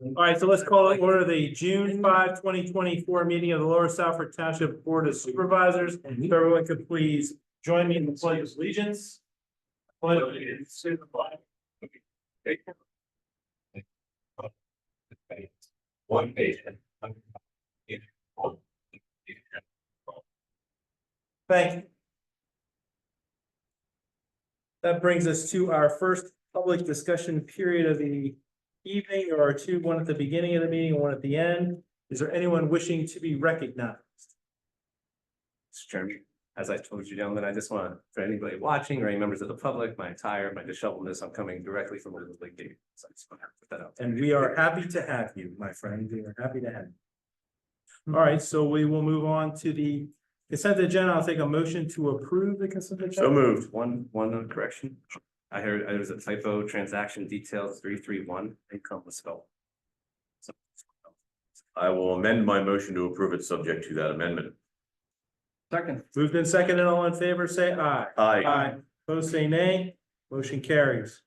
All right, so let's call it order the June 5, 2024 meeting of the Lower Southford Township Board of Supervisors. And if everyone could please join me in the pledge of allegiance. Pledge of allegiance to the flag. One nation. Thank you. That brings us to our first public discussion period of the evening, or two, one at the beginning of the meeting, one at the end. Is there anyone wishing to be recognized? Mr. Chairman, as I told you, gentlemen, I just want, for anybody watching or any members of the public, my dishevelness, I'm coming directly from a little league game. So I just want to put that out there. And we are happy to have you, my friend. We are happy to have you. All right, so we will move on to the consent agenda. I'll take a motion to approve the consent agenda. So moved. One correction. I heard there was a typo, transaction details 331, income was spelled. I will amend my motion to approve it subject to that amendment. Second. Moved in second, and all in favor, say aye. Aye. Opposed, say nay. Motion carries.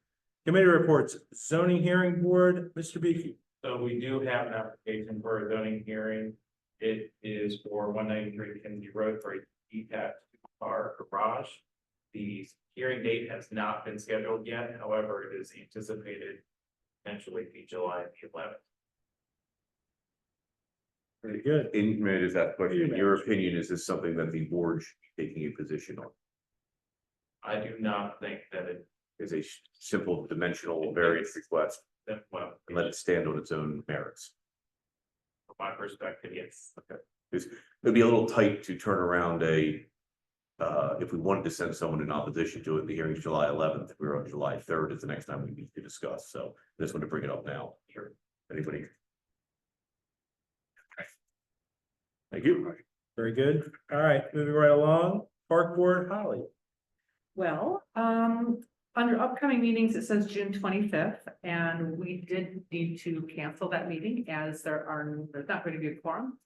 Committee reports, zoning hearing board, Mr. Beaky. So we do have an application for a zoning hearing. It is for 193 Kennedy Road for a detached car garage. The hearing date has not been scheduled yet. However, it is anticipated potentially be July 11th. Very good. May I just ask a question? In your opinion, is this something that the board should be taking a position on? I do not think that it Is a simple dimensional variance request well, and let it stand on its own merits? from my perspective, yes. Okay. It'd be a little tight to turn around if we wanted to send someone in opposition to it, the hearing's July 11th, we're on July 3rd is the next time we need to discuss. So I just want to bring it up now. Sure. Anybody? Okay. Thank you. Very good. All right, moving right along. Park board, Holly. Well, under upcoming meetings, it says June 25th, and we did need to cancel that meeting as there's not going to be a quorum.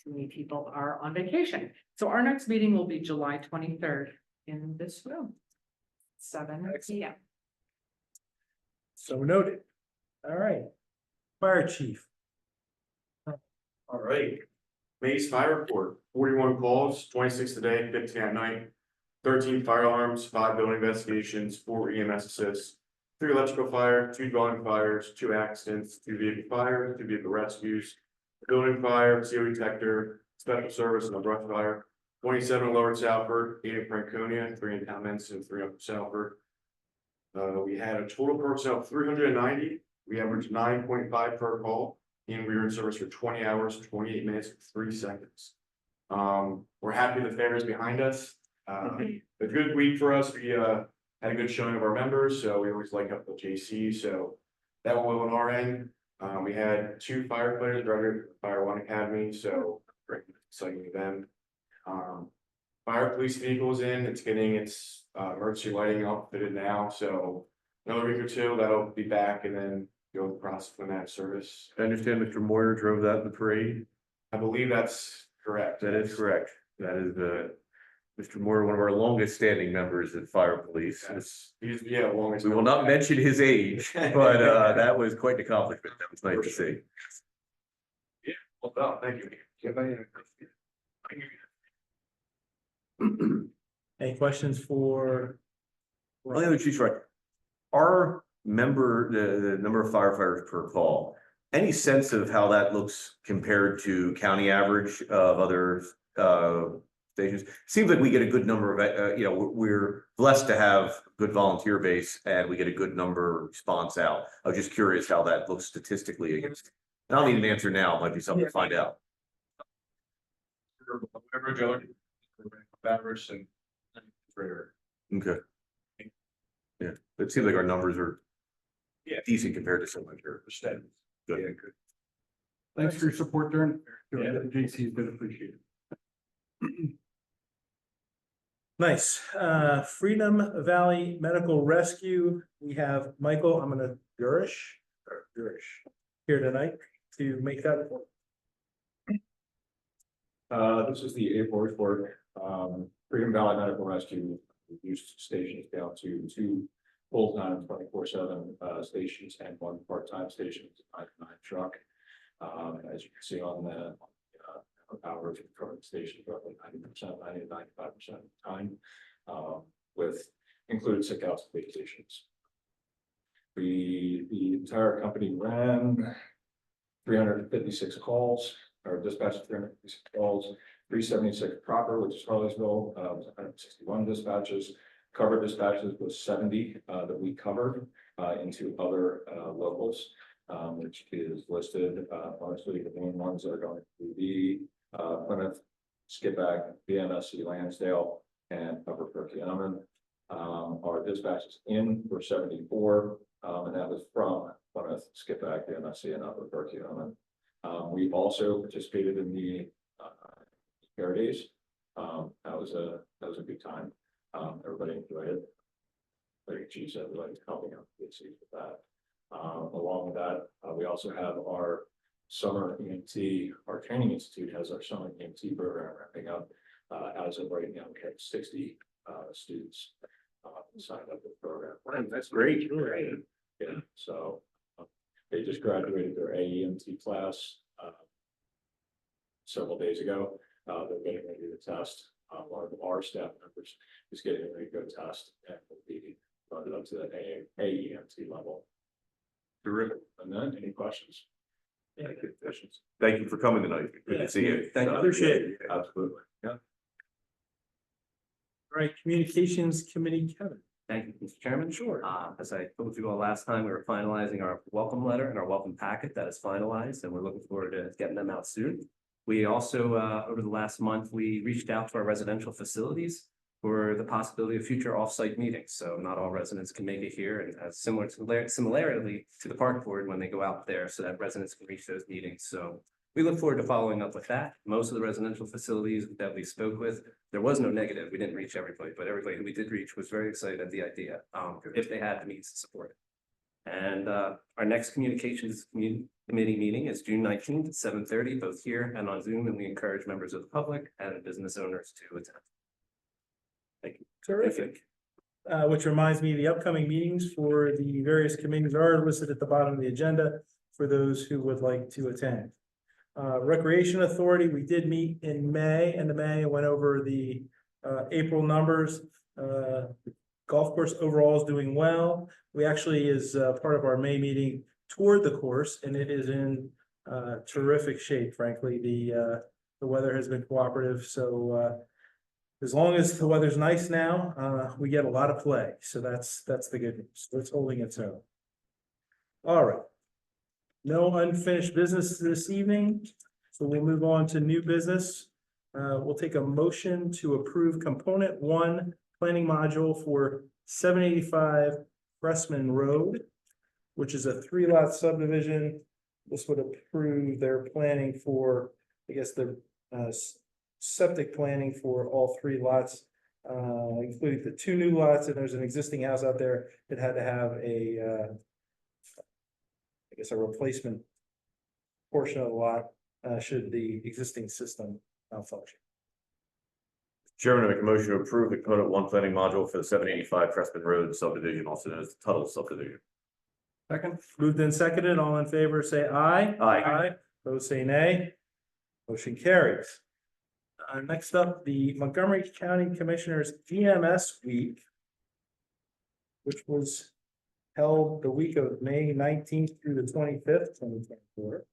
Too many people are on vacation. So our next meeting will be July 23rd in this room. 7 p.m. So noted. All right. Fire chief. All right. May's fire report, 41 calls, 26 today, 15 at night, 13 fire alarms, 5 building investigations, 4 EMS assists, 3 electrical fire, 2 dwelling fires, 2 accidents, 2 vehicle fires, 2 vehicle rescues, a building fire, CO detector, special service, and a brush fire, 27 in Lower Southford, 8 in Franconia, 3 in Town Menson, 3 up in Southford. We had a total personnel of 390. We averaged 9.5 per call. And we were in service for 20 hours, 28 minutes, 3 seconds. We're happy the fair is behind us. A good week for us. We had a good showing of our members, so we always like up the JC. So that went well on our end. We had 2 firefighters graduated from Fire One Academy, so great, exciting event. Fire police vehicles in. It's getting its emergency lighting outfitted now. So another week or 2, that'll be back, and then go the process when that service. I understand Mr. Moyer drove that in the parade. I believe that's correct. That is correct. That is Mr. Moore, one of our longest standing members at Fire Police. He's longest. We will not mention his age, but that was quite an accomplishment. That was nice to see. Yeah, well done. Thank you. Any questions for? Well, the other chief's right. Our the number of firefighters per call, any sense of how that looks compared to county average of other stations? Seems like we get a good number of, we're blessed to have a good volunteer base and we get a good number of response out. I was just curious how that looks statistically against. I don't need an answer now, it might be something to find out. Average and Okay. Yeah, it seems like our numbers are decent compared to some of your steady. Good. Yeah, good. Thanks for your support during. The JC has been appreciated. Nice. Freedom Valley Medical Rescue. We have Michael, I'm gonna Gurish here tonight to make that report. This is the April report. Freedom Valley Medical Rescue reduced stations down to 2 full-time 24/7 stations and one part-time station, it's a 9-9 truck. As you can see on the hours of current station, roughly 90%, 90 to 95% of the time, with included sick outs and vacations. The entire company ran 356 calls, or dispatched 356 calls, 376 proper, which is Harleysville, 161 dispatches. Covered dispatches was 70 that we covered into other locals, which is listed. Honestly, the main ones that are going to be Plymouth, Skippack, BMSC, Lansdale, and Upper Perkiomen. Our dispatches in were 74, and that was from Plymouth, Skippack, BMSC, and Upper Perkiomen. We also participated in the Air Days. That was a good time. Everybody enjoyed it. Like Chief said, everybody's helping out with that. Along with that, we also have our summer EMT, our training institute has our summer EMT program wrapping up. As of right now, we have 60 students signed up with the program. That's great. Yeah, so they just graduated their AEMT class several days ago. They're getting ready to test. One of our staff members is getting ready to go test and will be funded up to the AEMT level. Terrific. And then any questions? Yeah. Thank you for coming tonight. Good to see you. Thank you. Appreciate it. Absolutely. Yeah. All right, Communications Committee, Kevin. Thank you, Mr. Chairman. Sure. As I told you all last time, we were finalizing our welcome letter and our welcome packet that is finalized, and we're looking forward to getting them out soon. We also, over the last month, we reached out to our residential facilities for the possibility of future off-site meetings. So not all residents can make it here, and similarly to the park board when they go out there, so that residents can reach those meetings. So we look forward to following up with that. Most of the residential facilities that we spoke with, there was no negative. We didn't reach everybody, but everybody who we did reach was very excited at the idea, if they had the means to support it. And our next communications committee meeting is June 19th at 7:30, both here and on Zoom, and we encourage members of the public and business owners to attend. Thank you. Terrific. Which reminds me, the upcoming meetings for the various committees are listed at the bottom of the agenda for those who would like to attend. Recreation Authority, we did meet in May, end of May, and went over the April numbers. Golf course overall is doing well. We actually, as part of our May meeting, toured the course, and it is in terrific shape, frankly. The weather has been cooperative, so as long as the weather's nice now, we get a lot of play. So that's the good news. So it's holding its own. All right. No unfinished business this evening, so we'll move on to new business. We'll take a motion to approve component 1 planning module for 785 Pressman Road, which is a 3-lot subdivision. This would approve their planning for, I guess, the septic planning for all 3 lots, including the 2 new lots, and there's an existing house out there that had to have a, I guess, a replacement portion of the lot, should the existing system malfunction. Chairman, I make a motion to approve the component 1 planning module for the 785 Pressman Road subdivision, also known as the Tuttle subdivision. Second, moved and seconded, all in favor, say aye. Aye. Those say nay. Motion carries. Next up, the Montgomery County Commissioners EMS Week, which was held the week of May 19th through the 25th, 2024.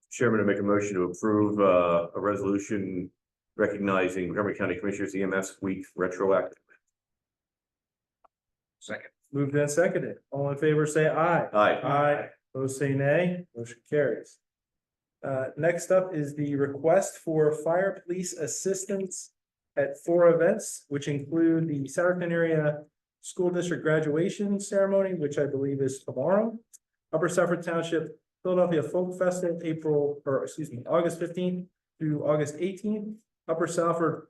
Chairman, I make a motion to approve a resolution recognizing Montgomery County Commissioners EMS Week retroactive. Second. Moved and seconded. All in favor, say aye. Aye. Those say nay. Motion carries. Next up is the request for fire police assistance at 4 events, which include the Souderton Area School District graduation ceremony, which I believe is tomorrow. Upper Suffolk Township Philadelphia Folk Festival, August 15th through August 18th. Upper Salford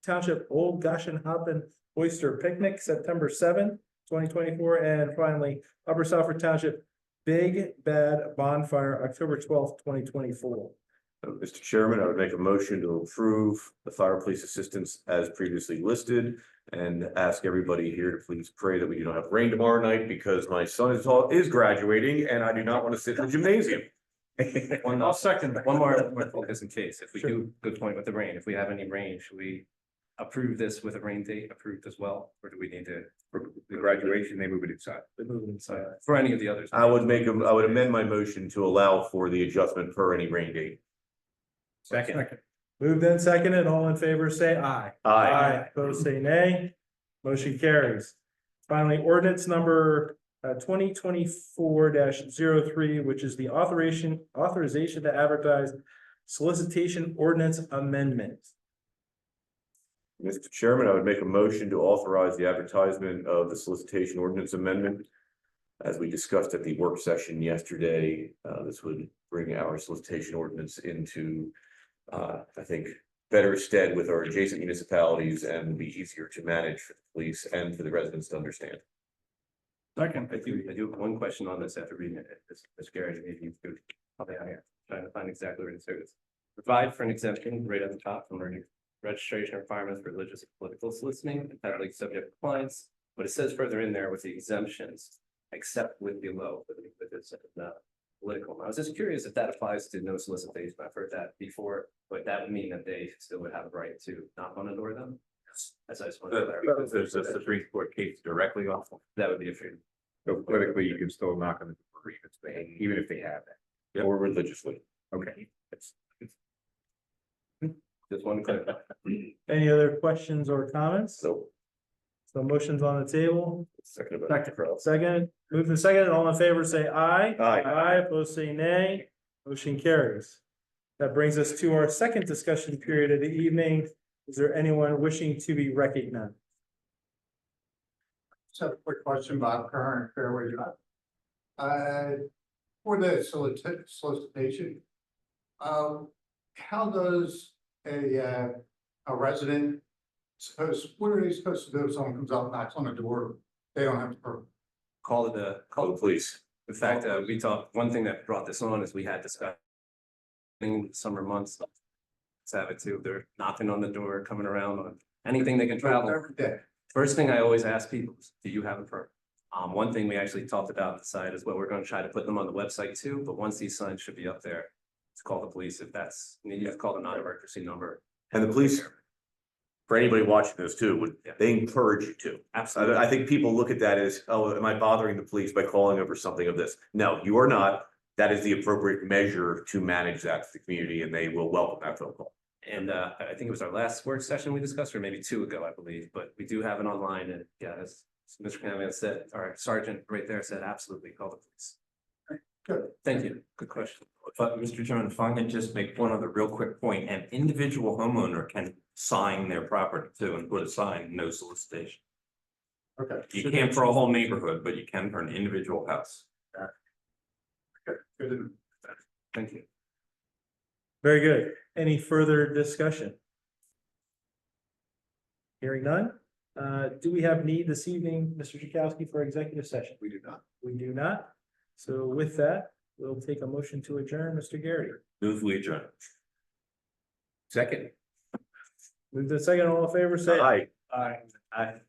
Township Old Goshen Hoppin Oyster Picnic, September 7th, 2024. And finally, Upper Salford Township Big Bad Bonfire, October 12th, 2024. Mr. Chairman, I would make a motion to approve the fire police assistance as previously listed And ask everybody here to please pray that we do not have rain tomorrow night because my son is graduating and I do not want to sit in the gymnasium. I'll second. One more focus in case, if we do, good point with the rain, if we have any rain, should we approve this with a rain date approved as well? Or do we need to? For the graduation, maybe we decide. For any of the others? I would amend my motion to allow for the adjustment per any rain date. Second. Moved and seconded, all in favor, say aye. Aye. Opposed, say nay. Motion carries. Finally, ordinance number 2024-03, which is the authorization to advertise solicitation ordinance amendment. Mr. Chairman, I would make a motion to authorize the advertisement of the solicitation ordinance amendment. As we discussed at the work session yesterday, this would bring our solicitation ordinance into, I think, better stead with our adjacent municipalities and be easier to manage for the police and for the residents to understand. Second. I do have one question on this after reading it. Mr. Gary, maybe you could help me out here, trying to find exactly where it says. Provide for an exemption right at the top from registration requirements for religious and political soliciting and public subject compliance. But it says further in there with the exemptions, except with below, with this, political. I was just curious if that applies to no solicitation. I've heard that before, but that would mean that they still would have a right to knock on the door then? As I just wanted to clarify. There's a Supreme Court case directly off. That would be a fear. So politically, you can still knock on the door, even if they have that. Or religiously. Okay. Just one clarify. Any other questions or comments? So. So motion's on the table. Second. Second, move the second, all in favor, say aye. Aye. Aye, opposed, say nay. Motion carries. That brings us to our second discussion period of the evening. Is there anyone wishing to be recognized? Just have a quick question about current fairway drive. For the solicitation, how does a resident what are they supposed to do if someone comes up, knocks on the door? They don't have to. Call the Police. In fact, we talked, one thing that brought this on is we had discussed in the summer months. Let's have it too. They're knocking on the door, coming around on anything they can travel. Every day. First thing I always ask people is, do you have a permit? One thing we actually talked about on the side is, well, we're going to try to put them on the website too, but once these signs should be up there, to call the police if that's, you have to call the non-emergency number. And the police, for anybody watching this too, Yeah. they encourage you to. Absolutely. I think people look at that as, oh, am I bothering the police by calling over something of this? No, you are not. That is the appropriate measure to manage that to the community, and they will welcome that phone call. And I think it was our last work session we discussed, or maybe 2 ago, I believe, but we do have it online, and yeah, as Mr. Cameron said, our sergeant right there said, absolutely, call the police. Good. Thank you. Good question. But Mr. Chairman, if I can just make one other real quick point, an individual homeowner can sign their property too and put a sign, no solicitation. Okay. You can't for a whole neighborhood, but you can for an individual house. Good. Thank you. Very good. Any further discussion? Hearing none. Do we have need this evening, Mr. Chakowski, for executive session? We do not. We do not. So with that, we'll take a motion to adjourn, Mr. Garrity. Move we adjourn. Second. Move the second, all in favor, say Aye. aye. Aye.